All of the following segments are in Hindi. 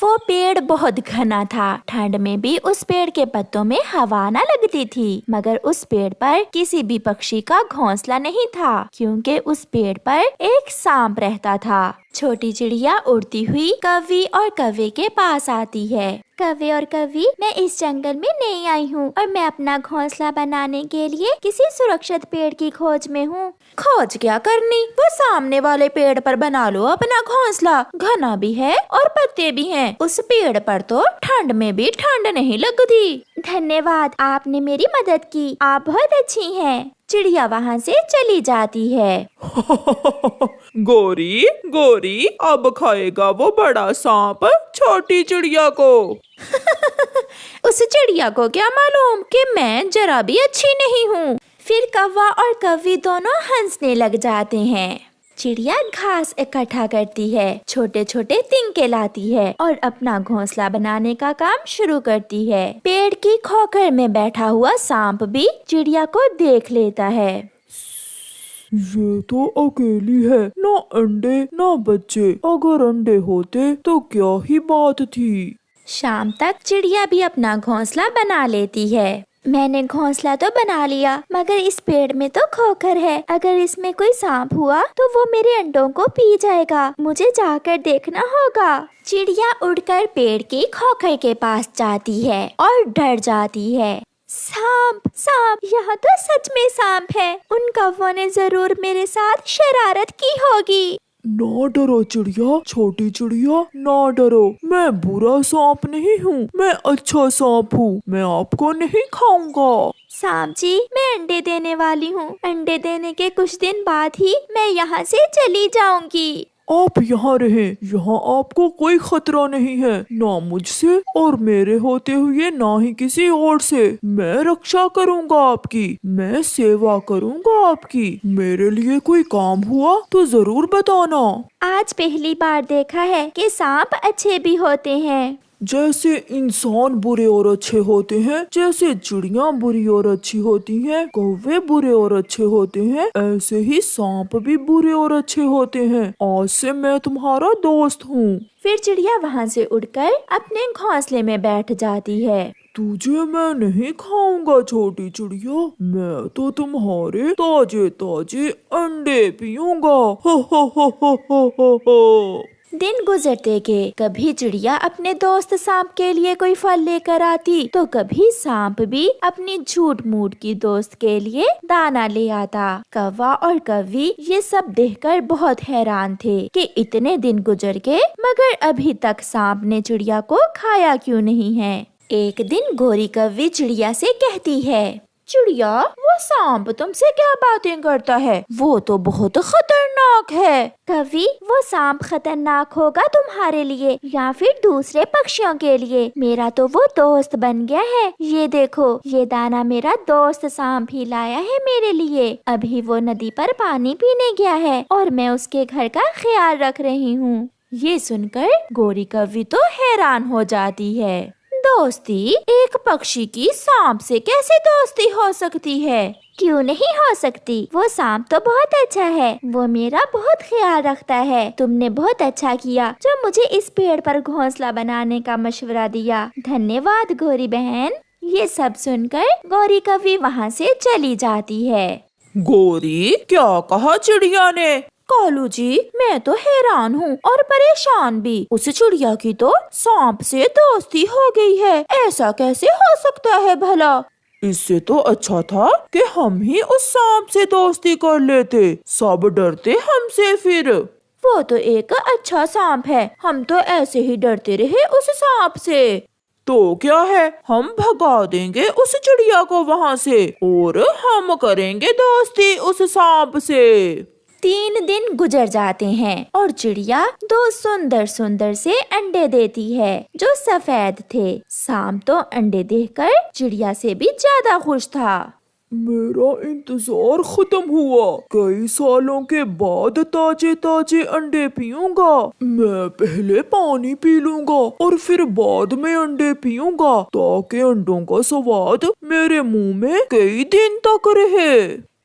वो पेड़ बहुत घना था। ठंड में भी उस पेड़ के पत्तों में हवा न लगती थी, मगर उस पेड़ पर किसी भी पक्षी का घोंसला नहीं था, क्योंकि उस पेड़ पर एक सांप रहता था। छोटी चिड़िया उड़ती हुई कौवे और कौवे के पास आती है। कौवे और कौवी, मैं इस जंगल में नई आई हूँ और मैं अपना घोंसला बनाने के लिए किसी सुरक्षित पेड़ की खोज में हूँ। खोज क्या करनी, वो सामने वाले पेड़ पर बना लो अपना घोंसला। घना भी है और पत्ते भी हैं। उस पेड़ पर तो ठंड में भी ठंड नहीं लगती। धन्यवाद, आपने मेरी मदद की। आप बहुत अच्छी हैं। चिड़िया वहाँ से चली जाती है। गोरी गोरी, अब खाएगा वो बड़ा सांप छोटी चिड़िया को। उस चिड़िया को क्या मालूम कि मैं जरा भी अच्छी नहीं हूँ। फिर कौवा और कौवी दोनों हंसने लग जाते हैं। चिड़िया घास इकट्ठा करती है, छोटे छोटे तिनके लाती है और अपना घोंसला बनाने का काम शुरू करती है। पेड़ की खोखर में बैठा हुआ सांप भी चिड़िया को देख लेता है। ये तो अकेली है, ना अंडे ना बच्चे। अगर अंडे होते तो क्या ही बात थी। शाम तक चिड़िया भी अपना घोंसला बना लेती है। मैंने घोंसला तो बना लिया, मगर इस पेड़ में तो खोखर है। अगर इसमें कोई सांप हुआ तो वो मेरे अंडों को पी जाएगा। मुझे जाकर देखना होगा। चिड़िया उड़कर पेड़ की खोखर के पास जाती है और डर जाती है। सांप सांप, यहाँ तो सच में सांप है। उन कौवों ने जरूर मेरे साथ शरारत की होगी। ना डरो चिड़िया, छोटी चिड़िया ना डरो। मैं बुरा सांप नहीं हूँ, मैं अच्छा सांप हूँ। मैं आपको नहीं खाऊंगा। सांप जी, मैं अंडे देने वाली हूँ। अंडे देने के कुछ दिन बाद ही मैं यहाँ से चली जाऊंगी। आप यहाँ रहें, यहाँ आपको कोई खतरा नहीं है, ना मुझसे और मेरे होते हुए ना ही किसी और से। मैं रक्षा करूँगा आपकी, मैं सेवा करूँगा आपकी। मेरे लिए कोई काम हुआ तो जरूर बताना। आज पहली बार देखा है कि सांप अच्छे भी होते हैं। जैसे इंसान बुरे और अच्छे होते हैं, जैसे चिड़िया बुरी और अच्छी होती हैं, कौवे बुरे और अच्छे होते हैं, ऐसे ही सांप भी बुरे और अच्छे होते हैं। आज से मैं तुम्हारा दोस्त हूँ। फिर चिड़िया वहाँ से उड़कर अपने घोंसले में बैठ जाती है। तुझे मैं नहीं खाऊंगा छोटी चिड़िया, मैं तो तुम्हारे ताजे ताजे अंडे पीऊंगा। हो हो हो हो हो हो हो। दिन गुजरते गए। कभी चिड़िया अपने दोस्त सांप के लिए कोई फल लेकर आती, तो कभी सांप भी अपनी झूठ मूठ की दोस्त के लिए दाना ले आता। कौवा और कौवी ये सब देखकर बहुत हैरान थे कि इतने दिन गुजर गए, मगर अभी तक सांप ने चिड़िया को खाया क्यों नहीं है। एक दिन गोरी कौवी चिड़िया से कहती है, चिड़िया, वो सांप तुमसे क्या बातें करता है? वो तो बहुत खतरनाक है। कवि, वो सांप खतरनाक होगा तुम्हारे लिए या फिर दूसरे पक्षियों के लिए। मेरा तो वो दोस्त बन गया है। ये देखो, ये दाना मेरा दोस्त सांप ही लाया है मेरे लिए। अभी वो नदी पर पानी पीने गया है और मैं उसके घर का ख्याल रख रही हूँ। ये सुनकर गोरी कौवी तो हैरान हो जाती है। दोस्ती, एक पक्षी की सांप से कैसे दोस्ती हो सकती है? क्यों नहीं हो सकती? वो सांप तो बहुत अच्छा है, वो मेरा बहुत ख्याल रखता है। तुमने बहुत अच्छा किया जो मुझे इस पेड़ पर घोंसला बनाने का मशवरा दिया। धन्यवाद गोरी बहन। ये सब सुनकर गोरी कौवी वहाँ से चली जाती है। गोरी, क्या कहा चिड़िया ने? कालू जी, मैं तो हैरान हूँ और परेशान भी। उस चिड़िया की तो सांप से दोस्ती हो गई है। ऐसा कैसे हो सकता है भला? इससे तो अच्छा था कि हम ही उस सांप से दोस्ती कर लेते। सब डरते हमसे फिर। वो तो एक अच्छा सांप है, हम तो ऐसे ही डरते रहे उस सांप से। तो क्या है, हम भगा देंगे उस चिड़िया को वहाँ से और हम करेंगे दोस्ती उस सांप से। 3 दिन गुजर जाते हैं और चिड़िया 2 सुंदर सुंदर से अंडे देती है जो सफेद थे। सांप तो अंडे देखकर चिड़िया से भी ज्यादा खुश था। मेरा इंतजार खत्म हुआ। कई सालों के बाद ताजे ताजे अंडे पीऊंगा। मैं पहले पानी पी लूंगा और फिर बाद में अंडे पीऊंगा, ताकि अंडों का स्वाद मेरे मुंह में कई दिन तक रहे।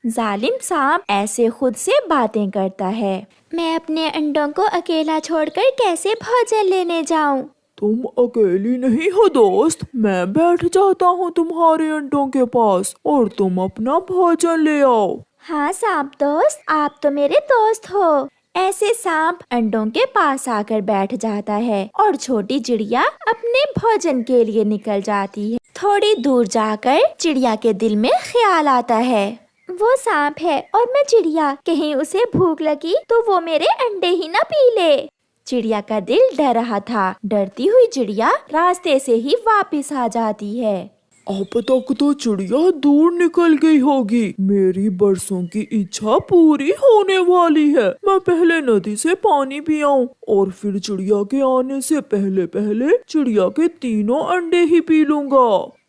जालिम सांप ऐसे खुद से बातें करता है। मैं अपने अंडों को अकेला छोड़कर कैसे भोजन लेने जाऊं? तुम अकेली नहीं हो दोस्त, मैं बैठ जाता हूँ तुम्हारे अंडों के पास और तुम अपना भोजन ले आओ। हाँ सांप दोस्त, आप तो मेरे दोस्त हो। ऐसे सांप अंडों के पास आकर बैठ जाता है और छोटी चिड़िया अपने भोजन के लिए निकल जाती है। थोड़ी दूर जाकर चिड़िया के दिल में ख्याल आता है, वो सांप है और मैं चिड़िया, कहीं उसे भूख लगी तो वो मेरे अंडे ही ना पी ले। चिड़िया का दिल डर रहा था। डरती हुई चिड़िया रास्ते से ही वापस आ जाती है। अब तक तो चिड़िया दूर निकल गई होगी। मेरी बरसों की इच्छा पूरी होने वाली है। मैं पहले नदी से पानी पी आऊं और फिर चिड़िया के आने से पहले पहले चिड़िया के तीनों अंडे ही पी लूंगा।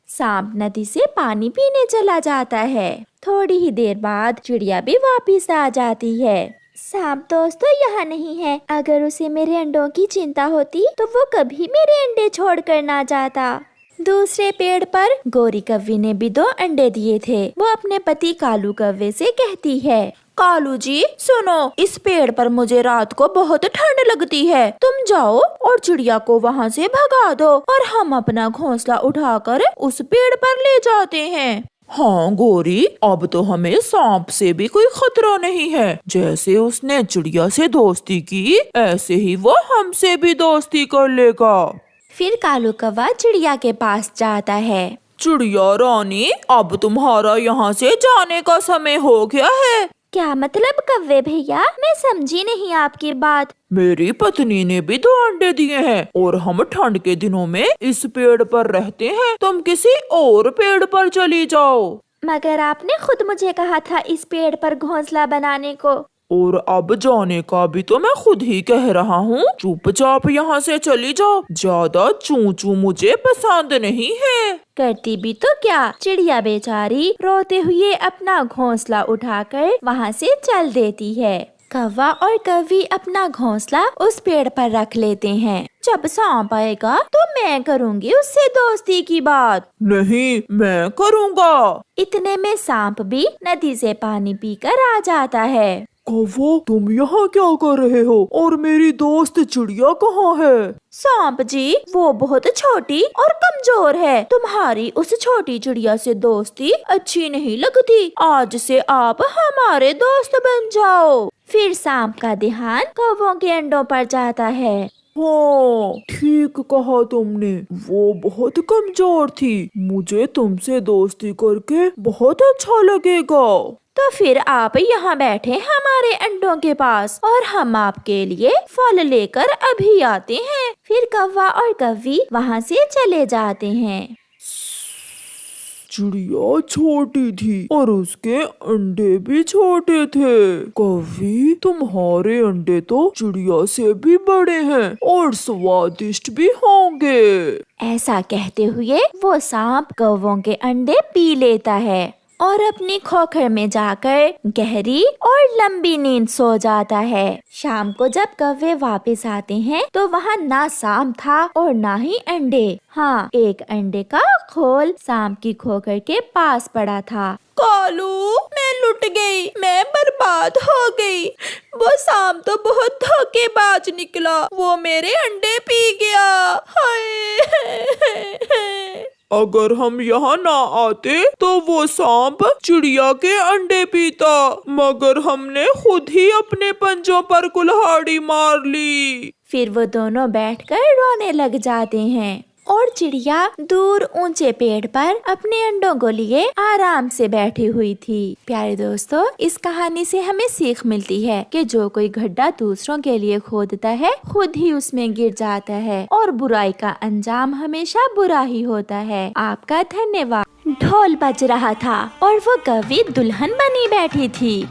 सांप नदी से पानी पीने चला जाता है। थोड़ी ही देर बाद चिड़िया भी वापस आ जाती है। सांप दोस्तों यहाँ नहीं है। अगर उसे मेरे अंडों की चिंता होती तो वो कभी मेरे अंडे छोड़कर ना जाता। दूसरे पेड़ पर गोरी कव्वे ने भी 2 अंडे दिए थे। वो अपने पति कालू कव्वे से कहती है, कालू जी सुनो, इस पेड़ पर मुझे रात को बहुत ठंड लगती है। तुम जाओ और चिड़िया को वहाँ से भगा दो और हम अपना घोंसला उठाकर उस पेड़ पर ले जाते हैं। हाँ गोरी, अब तो हमें सांप से भी कोई खतरा नहीं है। जैसे उसने चिड़िया से दोस्ती की, ऐसे ही वो हमसे भी दोस्ती कर लेगा। फिर कालू कौवा चिड़िया के पास जाता है। चिड़िया रानी, अब तुम्हारा यहाँ से जाने का समय हो गया है। क्या मतलब कव्वे भैया, मैं समझी नहीं आपकी बात। मेरी पत्नी ने भी 2 अंडे दिए हैं और हम ठंड के दिनों में इस पेड़ पर रहते हैं। तुम किसी और पेड़ पर चली जाओ। मगर आपने खुद मुझे कहा था इस पेड़ पर घोंसला बनाने को। और अब जाने का भी तो मैं खुद ही कह रहा हूँ। चुपचाप यहाँ से चली जाओ। ज्यादा चू चू मुझे पसंद नहीं है। करती भी तो क्या, चिड़िया बेचारी रोते हुए अपना घोंसला उठाकर वहाँ से चल देती है। कौवा और कव्वी अपना घोंसला उस पेड़ पर रख लेते हैं। जब सांप आएगा तो मैं करूँगी उससे दोस्ती की बात। नहीं, मैं करूँगा। इतने में सांप भी नदी से पानी पीकर आ जाता है। कौवा, तुम यहाँ क्या कर रहे हो और मेरी दोस्त चिड़िया कहाँ है? सांप जी, वो बहुत छोटी और कमजोर है। तुम्हारी उस छोटी चिड़िया से दोस्ती अच्छी नहीं लगती। आज से आप हमारे दोस्त बन जाओ। फिर सांप का ध्यान कौवों के अंडों पर जाता है। हाँ, ठीक कहा तुमने। वो बहुत कमजोर थी। मुझे तुमसे दोस्ती करके बहुत अच्छा लगेगा। तो फिर आप यहाँ बैठे हमारे अंडों के पास और हम आपके लिए फल लेकर अभी आते हैं। फिर कौवा और कव्वी वहाँ से चले जाते हैं। चिड़िया छोटी थी और उसके अंडे भी छोटे थे। कव्वी, तुम्हारे अंडे तो चिड़िया से भी बड़े हैं और स्वादिष्ट भी होंगे। ऐसा कहते हुए वो सांप कौवों के अंडे पी लेता है और अपनी खोखर में जाकर गहरी और लंबी नींद सो जाता है। शाम को जब कौवे वापस आते हैं तो वहाँ ना सांप था और ना ही अंडे। हाँ, एक अंडे का खोल सांप की खोखर के पास पड़ा था। कालू, मैं लुट गई, मैं बर्बाद हो गई। वो सांप तो बहुत धोखेबाज निकला, वो मेरे अंडे पी गया। हाय। अगर हम यहाँ ना आते तो वो सांप चिड़िया के अंडे पीता, मगर हमने खुद ही अपने पंजों पर कुल्हाड़ी मार ली। फिर वो दोनों बैठकर रोने लग जाते हैं और चिड़िया दूर ऊंचे पेड़ पर अपने अंडों को लिए आराम से बैठी हुई थी। प्यारे दोस्तों, इस कहानी से हमें सीख मिलती है कि जो कोई गड्ढा दूसरों के लिए खोदता है खुद ही उसमें गिर जाता है और बुराई का अंजाम हमेशा बुरा ही होता है। आपका धन्यवाद। ढोल बज रहा था और वो कव्वी दुल्हन बनी बैठी थी।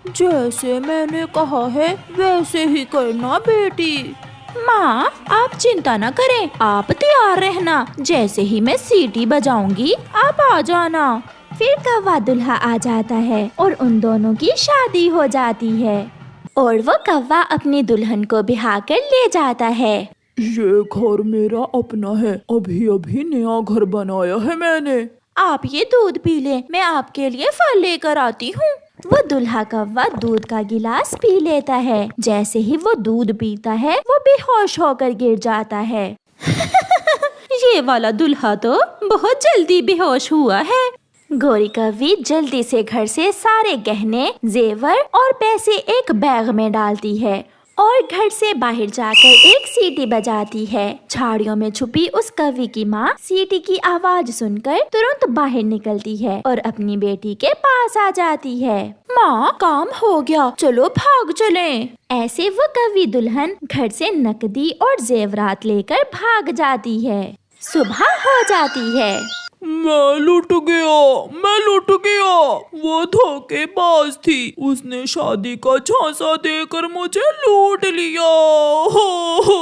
जैसे मैंने कहा है वैसे ही करना बेटी। माँ, आप चिंता न करें, आप तैयार रहना। जैसे ही मैं सीटी बजाऊंगी आप आ जाना। फिर कौवा दुल्हा आ जाता है और उन दोनों की शादी हो जाती है और वो कौवा अपनी दुल्हन को बिहा कर ले जाता है। ये घर मेरा अपना है। अभी अभी नया घर बनाया है मैंने। आप ये दूध पी ले, मैं आपके लिए फल लेकर आती हूँ। वो दुल्हा कौवा दूध का गिलास पी लेता है। जैसे ही वो दूध पीता है वो बेहोश होकर गिर जाता है। ये वाला दूल्हा तो बहुत जल्दी बेहोश हुआ है। गौरी कव्वी जल्दी से घर से सारे गहने, जेवर और पैसे एक बैग में डालती है और घर से बाहर जाकर एक सीटी बजाती है। झाड़ियों में छुपी उस कव्वी की माँ सीटी की आवाज सुनकर तुरंत बाहर निकलती है और अपनी बेटी के पास आ जाती है। माँ, काम हो गया, चलो भाग चलें। ऐसे वो कव्वी दुल्हन घर से नकदी और जेवरात लेकर भाग जाती है। सुबह हो जाती है। मैं लुट गया। वो धोखेबाज थी, उसने शादी का झांसा देकर मुझे लूट लिया। हो।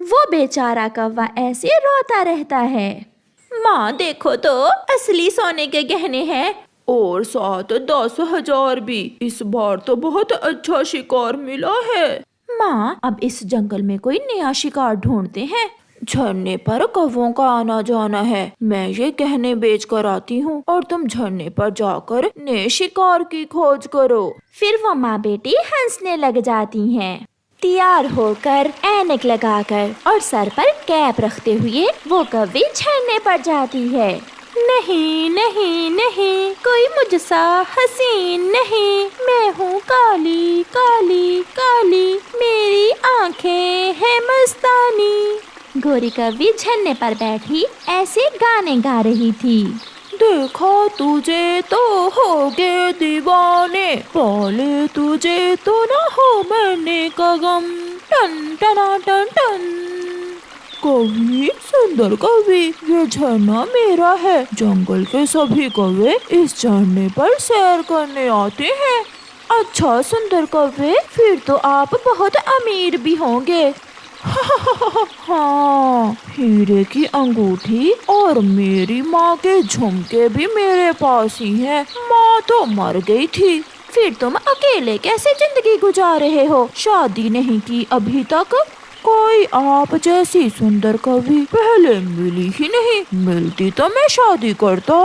वो बेचारा कौवा ऐसे रोता रहता है। माँ देखो तो, असली सोने के गहने हैं और साथ 10,000 भी। इस बार तो बहुत अच्छा शिकार मिला है। माँ, अब इस जंगल में कोई नया शिकार ढूंढते हैं। झरने पर कौवों का आना जाना है। मैं ये गहने बेच कर आती हूँ और तुम झरने पर जाकर नए शिकार की खोज करो। फिर वो माँ बेटी हंसने लग जाती हैं। तैयार होकर, ऐनक लगाकर और सर पर कैप रखते हुए वो कव्वी झरने पर जाती है। नहीं नहीं नहीं, कोई मुझसा हसीन नहीं। मैं हूँ काली काली काली, मेरी आंखें हैं मस्तानी। गौरी कव्वी झरने पर बैठी ऐसे गाने गा रही थी। देखा तुझे तो हो गए दीवाने, पाले तुझे तो ना हो मैंने का गम। टन टना टन टन। कवि, सुंदर कवि, ये झरना मेरा है। जंगल के सभी कौवे इस झरने पर सैर करने आते हैं। अच्छा सुंदर कौवे, फिर तो आप बहुत अमीर भी होंगे। हाँ, हीरे की अंगूठी और मेरी माँ के झुमके भी मेरे पास ही हैं। माँ तो मर गई थी। फिर तुम अकेले कैसे जिंदगी गुजार रहे हो? शादी नहीं की अभी तक? कोई आप जैसी सुंदर कभी पहले मिली ही नहीं, मिलती तो मैं शादी करता।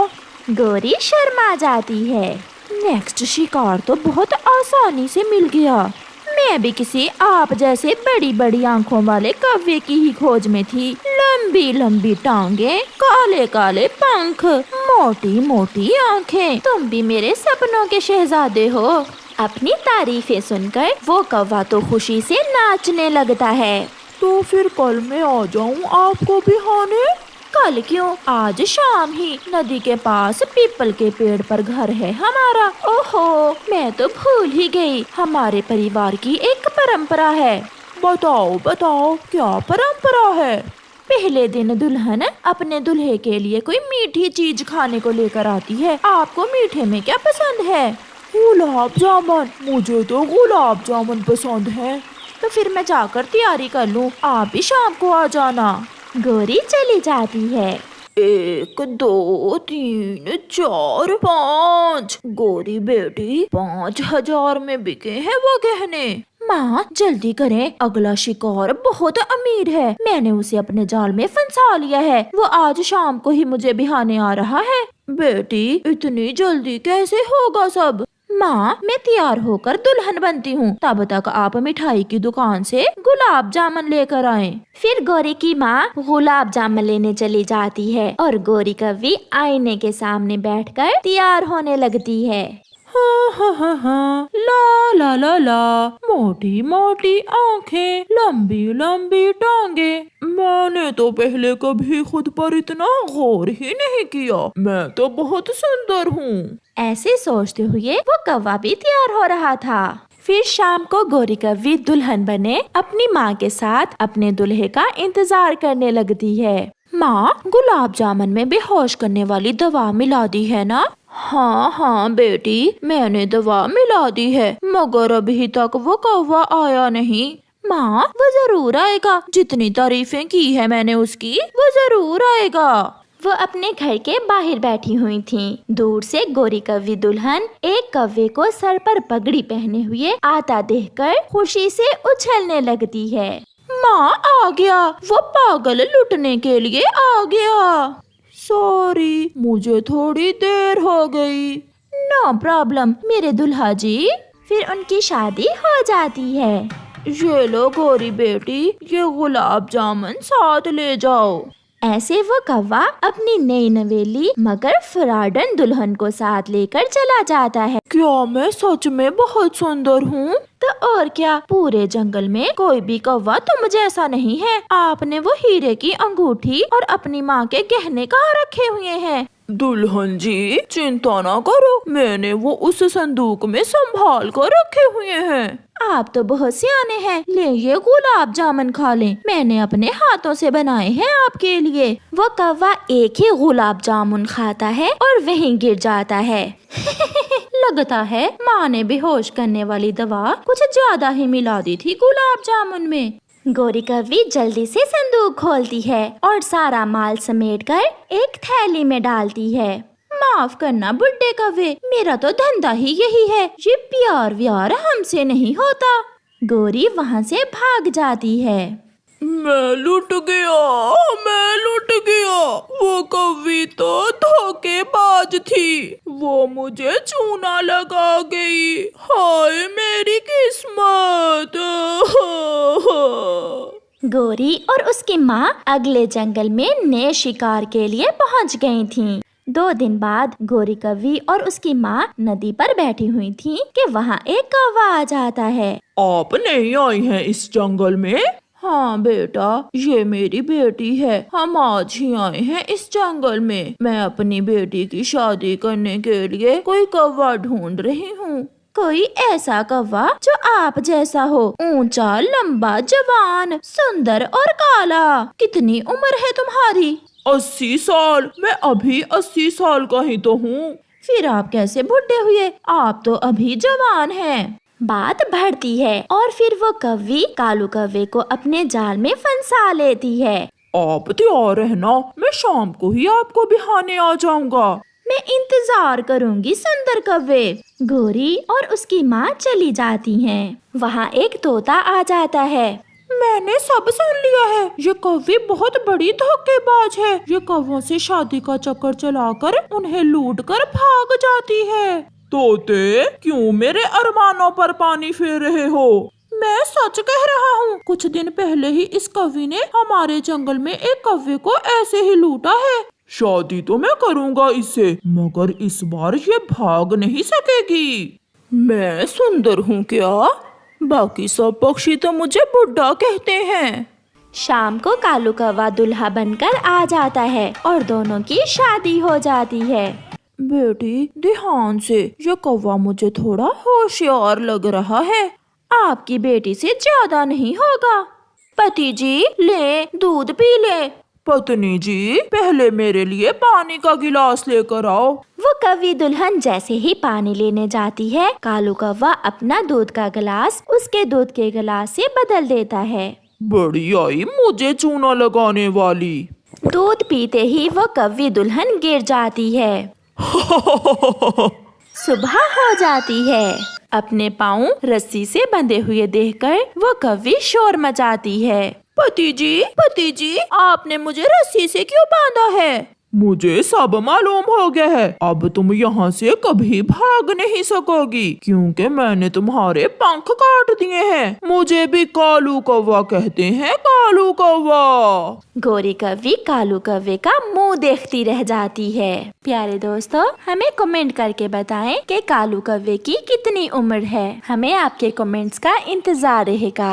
गौरी शर्मा जाती है। नेक्स्ट शिकार तो बहुत आसानी से मिल गया। मैं भी किसी आप जैसे बड़ी बड़ी आंखों वाले कौवे की ही खोज में थी। लंबी लंबी टांगे, काले काले पंख, मोटी मोटी आंखें। तुम भी मेरे सपनों के शहजादे हो। अपनी तारीफें सुनकर वो कौवा तो खुशी से नाचने लगता है। तो फिर कल मैं आ जाऊँ आपको बिहाने? कल क्यों, आज शाम ही। नदी के पास पीपल के पेड़ पर घर है हमारा। ओहो, मैं तो भूल ही गई। हमारे परिवार की एक परंपरा है। बताओ बताओ, क्या परंपरा है? पहले दिन दुल्हन अपने दूल्हे के लिए कोई मीठी चीज खाने को लेकर आती है। आपको मीठे में क्या पसंद है? गुलाब जामुन। मुझे तो गुलाब जामुन पसंद है। तो फिर मैं जाकर तैयारी कर लूँ, आप भी शाम को आ जाना। गौरी चली जाती है। 1 2 3 4 5। गौरी बेटी, 5,000 में बिके हैं वो गहने। माँ जल्दी करें, अगला शिकार बहुत अमीर है। मैंने उसे अपने जाल में फंसा लिया है। वो आज शाम को ही मुझे बिहाने आ रहा है। बेटी, इतनी जल्दी कैसे होगा सब? माँ, मैं तैयार होकर दुल्हन बनती हूँ, तब तक आप मिठाई की दुकान से गुलाब जामुन लेकर आएं। फिर गौरी की माँ गुलाब जामुन लेने चली जाती है और गौरी कव्वी आईने के सामने बैठकर तैयार होने लगती है। हाँ हाँ हाँ हाँ, ला ला ला ला, मोटी मोटी आंखें, लंबी लंबी टांगे। मैंने तो पहले कभी खुद पर इतना गौर ही नहीं किया। मैं तो बहुत सुंदर हूँ। ऐसे सोचते हुए वो कौवा भी तैयार हो रहा था। फिर शाम को गौरी कव्वी दुल्हन बने अपनी माँ के साथ अपने दूल्हे का इंतजार करने लगती है। माँ, गुलाब जामुन में बेहोश करने वाली दवा मिला दी है ना? हाँ हाँ बेटी, मैंने दवा मिला दी है, मगर अभी तक वो कौवा आया नहीं। माँ, वो जरूर आएगा। जितनी तारीफें की है मैंने उसकी, वो जरूर आएगा। वो अपने घर के बाहर बैठी हुई थी। दूर से गौरी कव्वी दुल्हन एक कौवे को सर पर पगड़ी पहने हुए आता देखकर खुशी से उछलने लगती है। माँ, आ गया, वो पागल लुटने के लिए आ गया। सॉरी, मुझे थोड़ी देर हो गई। नो प्रॉब्लम मेरे दुल्हा जी। फिर उनकी शादी हो जाती है। ये लो गोरी बेटी, ये गुलाब जामुन साथ ले जाओ। ऐसे वो कौवा अपनी नई नवेली मगर फराडन दुल्हन को साथ लेकर चला जाता है। क्या मैं सच में बहुत सुंदर हूँ? तो और क्या, पूरे जंगल में कोई भी कौवा तुम जैसा नहीं है। आपने वो हीरे की अंगूठी और अपनी माँ के गहने कहाँ रखे हुए हैं? दुल्हन जी चिंता ना करो, मैंने वो उस संदूक में संभाल कर रखे हुए हैं। आप तो बहुत सियाने हैं। ले ये गुलाब जामुन खा लें, मैंने अपने हाथों से बनाए हैं आपके लिए। वो कौवा एक ही गुलाब जामुन खाता है और वहीं गिर जाता है। लगता है माँ ने बेहोश करने वाली दवा कुछ ज्यादा ही मिला दी थी गुलाब जामुन में। गोरी कौवी जल्दी से संदूक खोलती है और सारा माल समेटकर एक थैली में डालती है। माफ करना बुड्ढे कौवे, मेरा तो धंधा ही यही है, ये प्यार व्यार हमसे नहीं होता। गोरी वहाँ से भाग जाती है। मैं लुट गया, वो कौवी तो धोखेबाज थी, वो मुझे चूना लगा गई। हाय मेरी किस्मत। गोरी और उसकी माँ अगले जंगल में नए शिकार के लिए पहुँच गई थीं। 2 दिन बाद गोरी कौवी और उसकी माँ नदी पर बैठी हुई थीं कि वहाँ एक कौवा आ जाता है। आप नहीं आई हैं इस जंगल में? हाँ बेटा, ये मेरी बेटी है, हम आज ही आए हैं इस जंगल में। मैं अपनी बेटी की शादी करने के लिए कोई कौवा ढूंढ रही हूँ। कोई ऐसा कौवा जो आप जैसा हो, ऊंचा, लंबा, जवान, सुंदर और काला। कितनी उम्र है तुम्हारी? 80 साल। मैं अभी 80 साल का ही तो हूँ। फिर आप कैसे बुढ़े हुए? आप तो अभी जवान हैं। बात बढ़ती है और फिर वो कौवी कालू कौवे को अपने जाल में फंसा लेती है। आप तैयार रहना, मैं शाम को ही आपको बिहाने आ जाऊंगा। मैं इंतजार करूंगी सुंदर कौवे। गोरी और उसकी माँ चली जाती हैं। वहाँ एक तोता आ जाता है। मैंने सब सुन लिया है, ये कौवी बहुत बड़ी धोखेबाज है। ये कौवों से शादी का चक्कर चलाकर उन्हें लूट कर भाग जाती है। तोते, क्यों मेरे अरमानों पर पानी फेर रहे हो? मैं सच कह रहा हूँ, कुछ दिन पहले ही इस कौवी ने हमारे जंगल में एक कौवे को ऐसे ही लूटा है। शादी तो मैं करूँगा इससे, मगर इस बार ये भाग नहीं सकेगी। मैं सुंदर हूँ क्या? बाकी सब पक्षी तो मुझे बुड्ढा कहते हैं। शाम को कालू कौवा दूल्हा बनकर आ जाता है और दोनों की शादी हो जाती है। बेटी ध्यान से, ये कौवा मुझे थोड़ा होशियार लग रहा है। आपकी बेटी से ज्यादा नहीं होगा। पति जी ले, दूध पी ले। पत्नी जी, पहले मेरे लिए पानी का गिलास लेकर आओ। वो कौवी दुल्हन जैसे ही पानी लेने जाती है, कालू कौवा अपना दूध का गिलास उसके दूध के गिलास से बदल देता है। बड़ी आई मुझे चूना लगाने वाली। दूध पीते ही वो कौवी दुल्हन गिर जाती है। सुबह हो जाती है। अपने पाँव रस्सी से बंधे हुए देखकर वो कौवी शोर मचाती है। पति जी, आपने मुझे रस्सी से क्यों बांधा है? मुझे सब मालूम हो गया है। अब तुम यहाँ से कभी भाग नहीं सकोगी, क्योंकि मैंने तुम्हारे पंख काट दिए हैं। मुझे भी कालू कौवा कहते हैं, कालू कौवा। गोरी कौवी कालू कौवे का मुंह देखती रह जाती है। प्यारे दोस्तों, हमें कमेंट करके बताएं कि कालू कौवे की कितनी उम्र है। हमें आपके कमेंट्स का इंतजार रहेगा।